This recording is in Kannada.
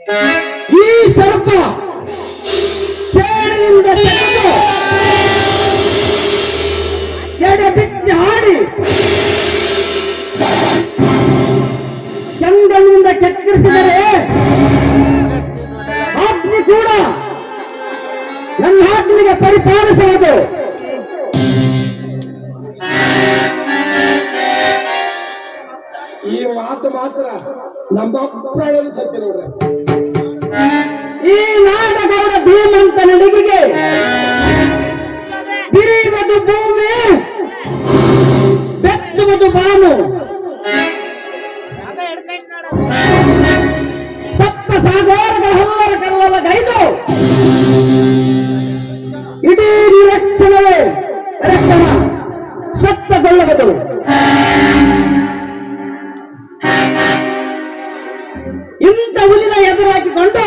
ಈ ಸರ್ಪ ಸೇಡಿಯಿಂದ ಸೆಳೆದು ಎಡೆ ಬಿಚ್ಚಿ ಹಾಡಿ ಕೆಂಗನಿಂದ ಕೆಕ್ಕರಿಸಿದರೆ ಅಗ್ನಿ ಕೂಡ ನನ್ನ ಆಜ್ಞೆಗೆ ಪರಿಪಾಲಿಸುವುದು. ಈ ಮಾತು ಮಾತ್ರ ನಮ್ಮ ಅಭಿಪ್ರಾಯದಲ್ಲಿ ಸತ್ಯ ನೋಡ್ರಿ. ಈ ನಾಡಗೌಡ ಧೀಮಂತ ನಡಿಗೆಗೆ ಬಿರಿಯುವುದು ಭೂಮಿ, ಬೆಚ್ಚುವುದು ಬಾನು. ಸಪ್ತ ಸಾಗರಗಳ ಹಲ್ಲರ ಕಲ್ಲಲಗೈದು ಇಡೀ ನಿರಕ್ಷಣವೇ ರಕ್ಷಣಾ ಸ್ವತ್ತಗೊಳ್ಳುವುದು. ಇಂಥ ಹುಲಿನ ಎದುರಾಕಿಕೊಂಡು